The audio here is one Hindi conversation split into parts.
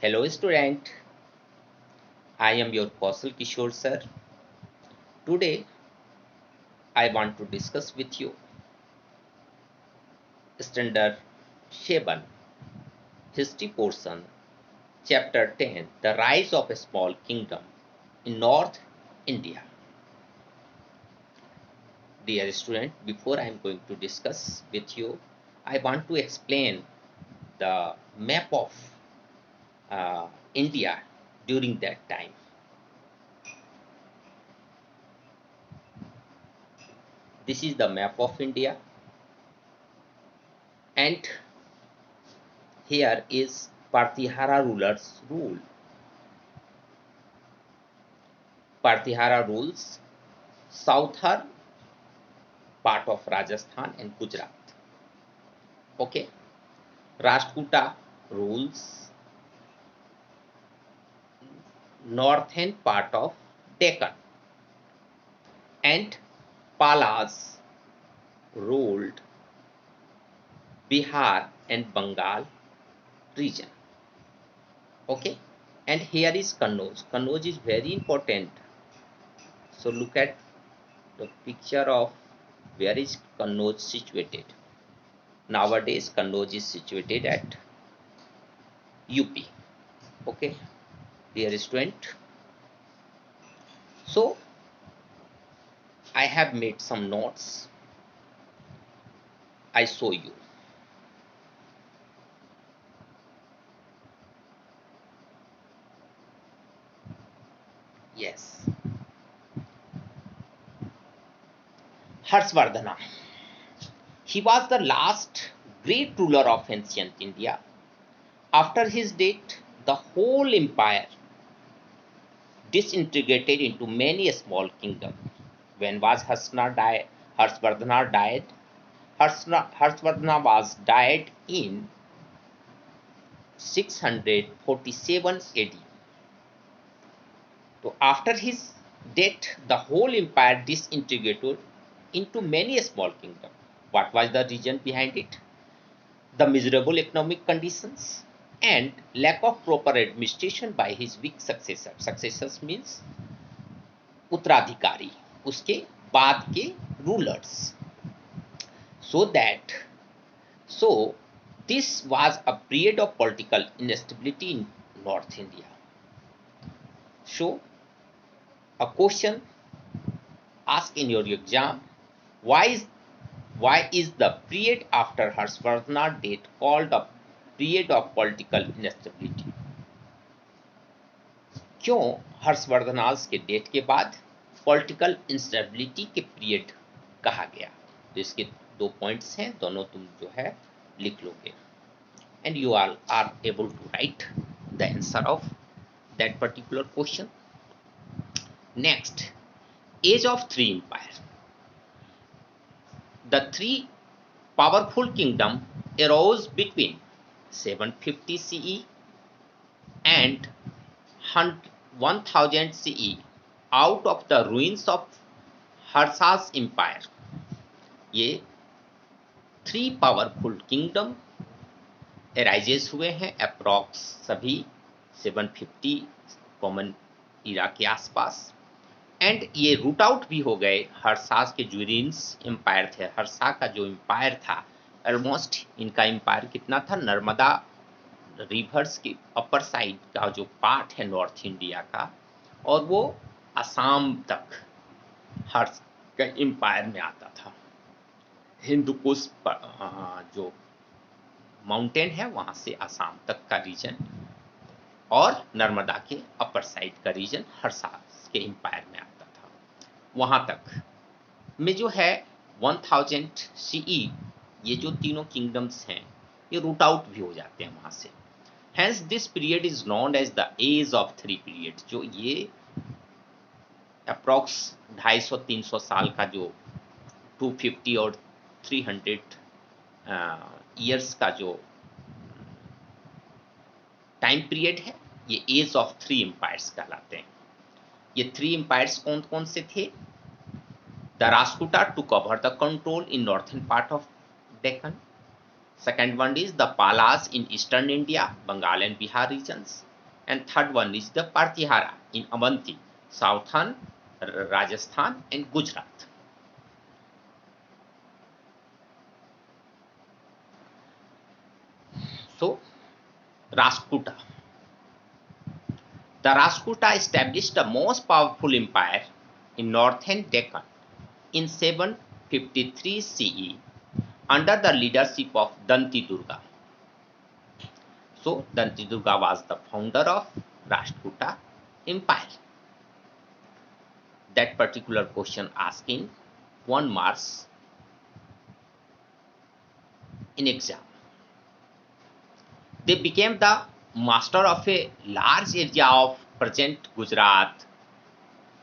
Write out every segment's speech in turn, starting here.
Hello student, I am your Kausal Kishore sir. Today I want to discuss with you standard 7 history portion chapter 10 the rise of a small kingdom in North India. Dear student, before I am going to discuss with you, I want to explain the map of India during that time. This is the map of India, and here is Partihara rulers rule. Partihara rules southern part of Rajasthan and Gujarat. Okay. Rashtrakuta rules northern part of Deccan, and Palas ruled Bihar and Bengal region. Okay. And here is Kannauj. Kannauj is very important. So look at the picture of where is Kannauj situated. Nowadays Kannauj is situated at UP. Okay, dear student. So I have made some notes. I show you. Yes. Harshvardhana. He was the last great ruler of ancient India. After his death, the whole empire disintegrated into many small kingdoms. When was Harshvardhana died? Harshvardhana was died in 647 AD. So after his death, the whole empire disintegrated into many small kingdoms. What was the reason behind it? The miserable economic conditions and lack of proper administration by his weak successor. Successors means उत्तराधिकारी, उसके बाद के rulers. So this was a period of political instability in North India. So a question asked in your exam, why is the period after Harshvardhana death called a period of political instability? क्यों हर्षवर्धनाज के डेथ के बाद पॉलिटिकल इंस्टेबिलिटी के पीरियड कहा गया? तो इसके दो पॉइंट्स हैं, दोनों तुम जो है लिख लोगे, and you are able to write the answer of that particular question. Next, age of three empire. The three powerful kingdoms arose between 750 CE and 1000 CE out of the ruins of Harsha's empire. ये थ्री पावरफुल किंगडम एराइजेस हुए हैं अप्रॉक्स सभी 750 कॉमन इरा के आसपास, एंड ये रूट आउट भी हो गए. हर्षा के जो रुइंस एम्पायर थे, हर्षा का जो एम्पायर था, ऑलमोस्ट इनका एम्पायर कितना था, नर्मदा रिवर्स के अपर साइड का जो पार्ट है नॉर्थ इंडिया का, और वो असम तक हर्ष का एम्पायर में आता था. हिंदुकुश जो माउंटेन है वहां से असम तक का रीजन, और नर्मदा के अपर साइड का रीजन हर्षा के एम्पायर में आता था. वहां तक में जो है 1000 CE ये जो तीनों किंगडम्स हैं ये रूट आउट भी हो जाते हैं वहां से. Hence this period is known as the age of three period. जो ये अप्रॉक्स 250-300 साल का जो 250 और 300 ईयर्स का जो टाइम पीरियड है, ये एज ऑफ थ्री एम्पायर्स कहलाते हैं. ये थ्री एम्पायर्स कौन कौन से थे? The Rashtrakuta took over the control in northern part of Deccan. Second one is the Palas in eastern India, Bengal and Bihar regions. and third one is the Partihara in Avanti, southern Rajasthan and Gujarat. So, Rashtrakuta. The Rashtrakuta established the most powerful empire in northern Deccan in 753 CE under the leadership of Danti Durga. So, Danti Durga was the founder of Rashtrakuta Empire. That particular question asked in 1 marks in exam. They became the master of a large area of present Gujarat,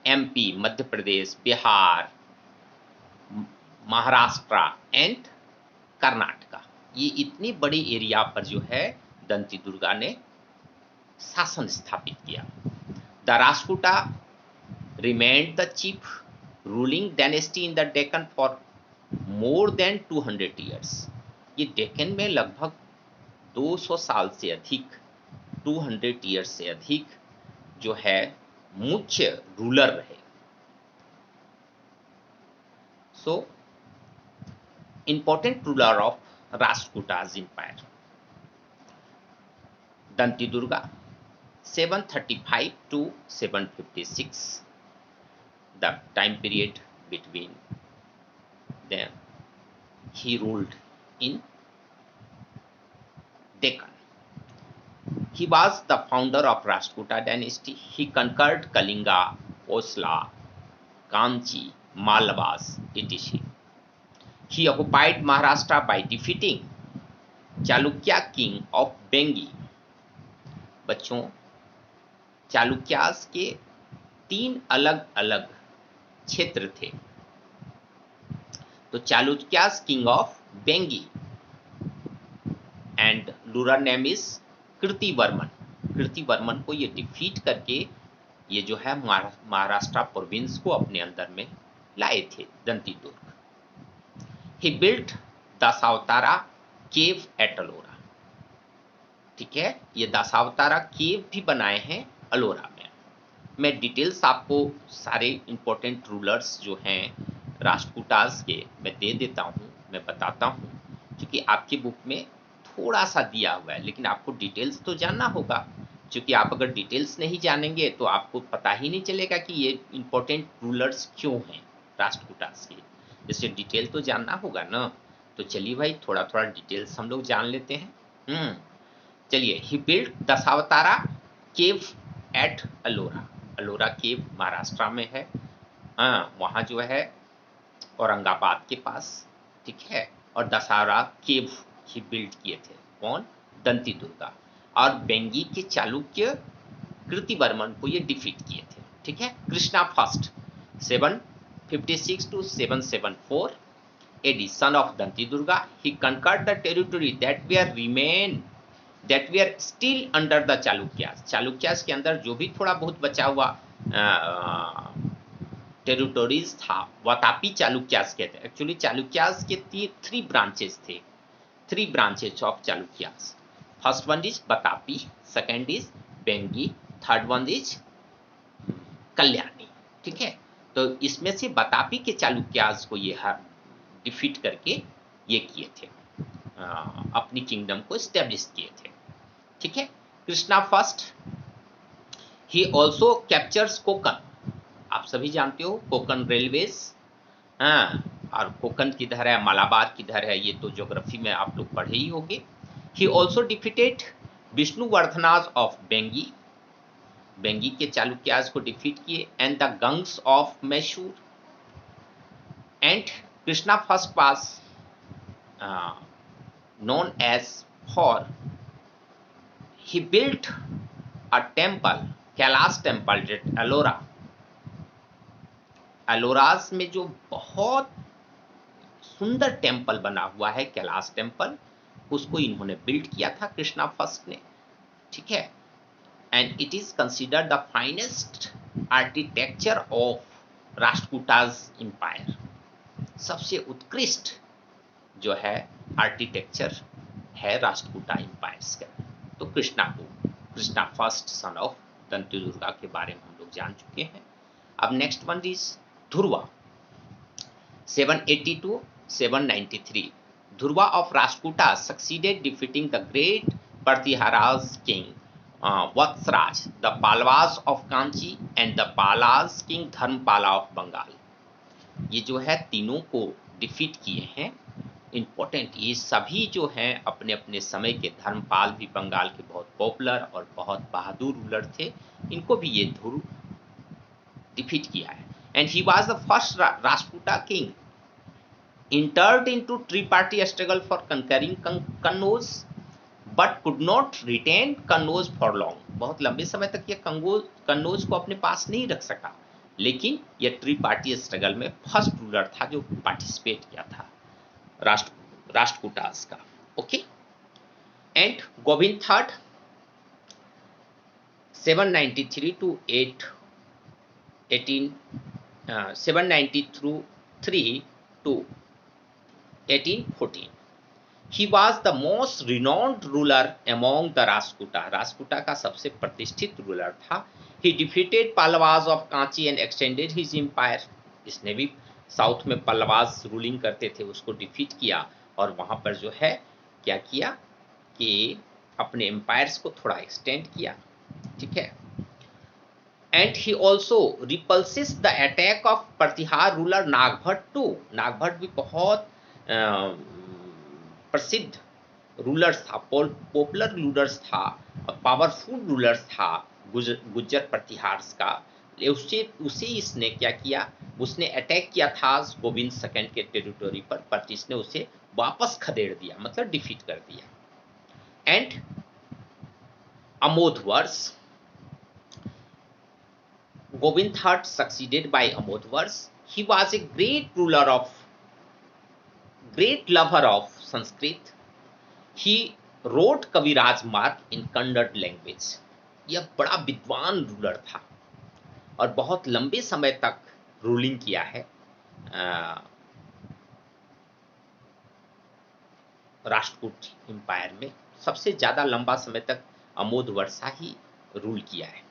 MP, Madhya Pradesh, Bihar, Maharashtra and Karnataka. ये इतनी बड़ी एरिया पर जो है दंती दुर्गा ने शासन स्थापित किया। The Rashtrakuta remained the chief ruling dynasty in the Deccan for more than 200 years. ये डेक्कन में लगभग 200 साल से अधिक, 200 years से अधिक जो है मुख्य रूलर रहे। So, important ruler of Rashtrakutas empire. Danti Durga, 735 to 756. The time period between them, he ruled in Deccan. He was the founder of Rashtrakuta dynasty. He conquered Kalinga, Osla, Kanchi, Malwas, etc. He occupied Maharashtra by defeating Chalukya king of Bengi. बच्चों, चालुक्यास के 3 अलग-अलग क्षेत्र थे। तो चालुक्यास किंग ऑफ बेंगी and ruler name is Kirtivarman. Kirtivarman को ये डिफीट करके ये जो है महाराष्ट्र प्रोविंस को अपने अंदर में लाए थे दंती दुर्ग। ही बिल्ट दशावतारा केव एट अलोरा। ठीक है, ये दशावतारा केव भी बनाए हैं अलोरा में। मैं डिटेल्स आपको सारे इंपॉर्टेंट रूलर्स जो हैं राष्ट्रकूटास के मैं दे देता हूं, मैं बताता हूं, क्योंकि आपकी बुक में थोड़ा सा दिया हुआ है, लेकिन आपको डिटेल्स तो जानना होगा। क्योंकि आप अगर डिटेल्स नहीं जानेंगे तो आपको पता ही नहीं चलेगा कि ये इंपॉर्टेंट रूलर्स क्यों हैं राष्ट्रकूटास के। जैसे डिटेल तो जानना होगा ना। तो चलिए भाई, थोड़ा थोड़ा डिटेल्स हम लोग जान लेते हैं। चलिए, ही बिल्ट दशावतारा केव एट अलोरा। अलोरा केव महाराष्ट्र में है। वहाँ जो है औरंगाबाद के पास, ठीक है। और दशहरा केव ही बिल्ड किए थे। कौन? दंती दुर्गा। और बेंगी के चालुक्य कीर्तिवर्मन को ये डिफीट किए थे। ठीक है। Krishna first 756 to 774 AD, son of Danti Durga, he conquered the territory that were still under the Chalukyas. Chalukyas के अंदर जो भी थोड़ा बहुत बचा हुआ टेरिटोरीज था, वातापी चालुक्यास कहते हैं। एक्चुअली चालुक्यास के 3 ब्रांचेस थे, 3 branches of Chalukyas. First one is Vatapi, second is Bengi, third one is Kalyani. ठीक है। तो इसमें से बतापी के चालुक्यास को ये डिफीट करके ये किए थे, अपनी किंगडम को एस्टेब्लिश किए थे। ठीक है। Krishna first, he also captures Konkan. आप सभी जानते हो कोकन रेलवेज। और कोकन किधर है, मालाबार किधर है, ये तो ज्योग्राफी में आप लोग पढ़े ही होंगे। He also defeated Vishnuvardhanas of बेंगी। बेंगी के चालुक्यास को डिफीट किए। And the Gangas of Mysore. And Krishna first पास known as for he built a temple, Kailash temple at Ellora. Elloras में जो बहुत सुंदर टेम्पल बना हुआ है कैलाश टेम्पल, उसको इन्होंने बिल्ड किया था कृष्णा फर्स्ट ने। ठीक है। And it is considered the finest architecture of Rashtrakutas empire. सबसे उत्कृष्ट जो है आर्किटेक्चर है राष्ट्रकूटा एम्पायर्स का, तो कृष्णा को Krishna first son of Dantidurga के बारे में हम लोग जान चुके हैं। अब next one is Dhruva 780 to 793। Dhruva of Rashtrakuta succeeded defeating the great Pratiharas king Vatsaraja, the Pallavas of Kanchi and the Palas king Dharmapala of Bengal. ये जो है तीनों को डिफीट किए हैं। इम्पोर्टेंट, ये सभी जो हैं अपने अपने समय के, धर्मपाल भी बंगाल के बहुत पॉपुलर और बहुत बहादुर रूलर थे, इनको भी ये ध्रुव डिफीट किया है। And he was the first Rashtrakuta king entered into three-party struggle for conquering Kannauj, but could not retain Kannauj for long। बहुत लंबे समय तक ये कन्नौज को अपने पास नहीं रख सका, लेकिन ये ट्री पार्टी स्ट्रगल में फर्स्ट रूलर था जो पार्टिसिपेट किया था राष्ट्रकूटास का। Okay, and Govind third 793 to 793 to 1814। He was the most renowned ruler among the Rashtrakuta। Rashtrakuta का सबसे प्रतिष्ठित रूलर था। He defeated Pallavas of Kanchi and extended his empire। इसने भी साउथ में पल्लवास रूलिंग करते थे, उसको डिफीट किया और वहां पर जो है क्या किया कि अपने एम्पायर्स को थोड़ा एक्सटेंड किया। ठीक है, and he also repulses the attack of Pratihara ruler Nagabhata two. Nagabhata भी बहुत प्रसिद्ध रूलर्स था, पॉपुलर रूलर्स था, पावरफुल रूलर्स था गुज्जर प्रतिहार्स का। उसे इसने क्या किया, उसने अटैक किया था गोविंद सेकंड के टेरिटोरी पर इसने उसे वापस खदेड़ दिया, मतलब डिफीट कर दिया। And Amoghavarsha, Govind III succeeded by Amodhvarsh। He was a great lover of Sanskrit। He wrote Kaviraj Marg in Kannada language। यह बड़ा विद्वान रूलर था और बहुत लंबे समय तक रूलिंग किया है राष्ट्रकूट एम्पायर में। सबसे ज्यादा लंबा समय तक अमोधवर्षा ही रूल किया है।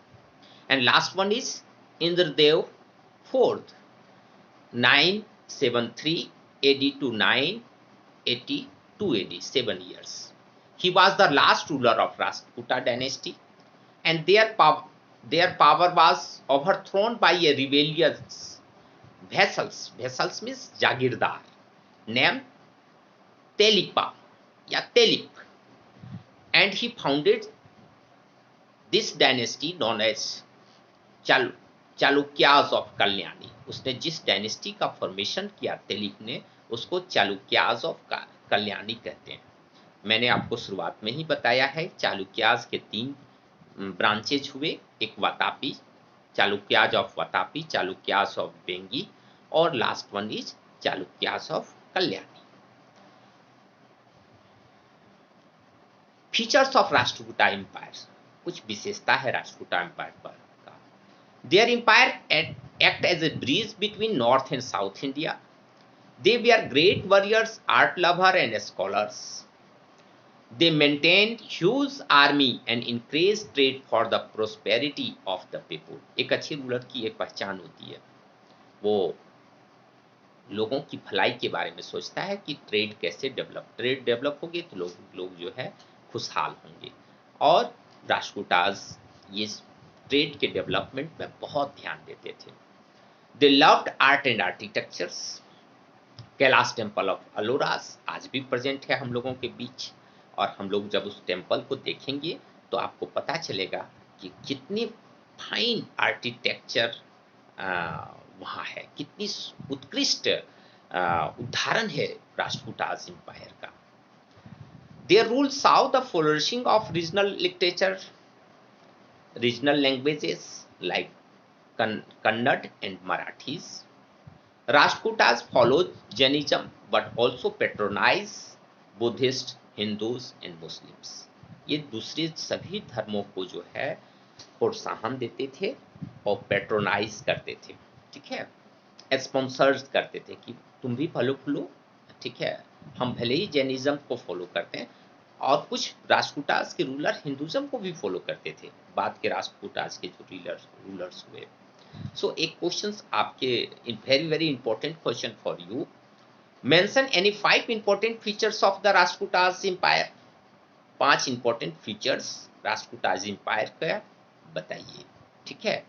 And last one is Indradev IV 973 AD to 982 AD, 7 years। He was the last ruler of Rashtrakuta dynasty, and their power was overthrown by a rebellious vassals। Vassals means jagirdar, named Telipa या Telip, and he founded this dynasty known as Chalukyas of Kalyani. उसने जिस डायनेस्टी का फॉर्मेशन किया तेलिप ने, उसको चालुक्याज ऑफ कल्याणी कहते हैं। मैंने आपको शुरुआत में ही बताया है चालुक्याज के 3 ब्रांचेज हुए, एक वातापी, चालुक्याज ऑफ वातापी, चालुक्याज ऑफ बेंगी और last one is Chalukyas of Kalyani. Features of Rashtrakuta empire, कुछ विशेषता है राष्ट्रकूटा एम्पायर पर। Their empire act as a bridge between North and South India। They were great warriors, art lover and scholars। They maintained huge army and increased trade for the prosperity of the people। एक अच्छे रूलर की एक पहचान होती है, वो लोगों की भलाई के बारे में सोचता है कि ट्रेड कैसे ट्रेड डेवलप होगी तो लोग जो है खुशहाल होंगे। और राष्ट्रकूटाज ये ट्रेड के डेवलपमेंट में बहुत ध्यान देते थे। They loved art and architectures. Kailash temple of Elloras आज भी प्रेजेंट है हम लोगों के बीच, और हम लोग जब उस टेम्पल को देखेंगे तो आपको पता चलेगा कि कितनी फाइन आर्किटेक्चर वहाँ है, कितनी उत्कृष्ट उदाहरण है राष्ट्रकूटाज एम्पायर का। Their rule saw the flourishing of regional literature, regional languages like Kannada and Marathis। Rashtrakutas followed Jainism but also patronized Buddhists, Hindus and Muslims। ये दूसरे सभी धर्मों को जो है प्रोत्साहन देते थे और पैट्रोनाइज करते थे। ठीक है, स्पॉन्सर्स करते थे कि तुम भी फॉलो, ठीक है, हम भले ही जैनिज्म को फॉलो करते हैं और कुछ राष्ट्रकूटास के रूलर हिंदुज्म को भी फॉलो करते थे, बाद के राष्ट्रकूटास के जो रूलर्स हुए। सो एक क्वेश्चन आपके, very very important question for you, mention any 5 important features of the Rashtrakutas empire. 5 important features Rashtrakutas empire का बताइए, ठीक है।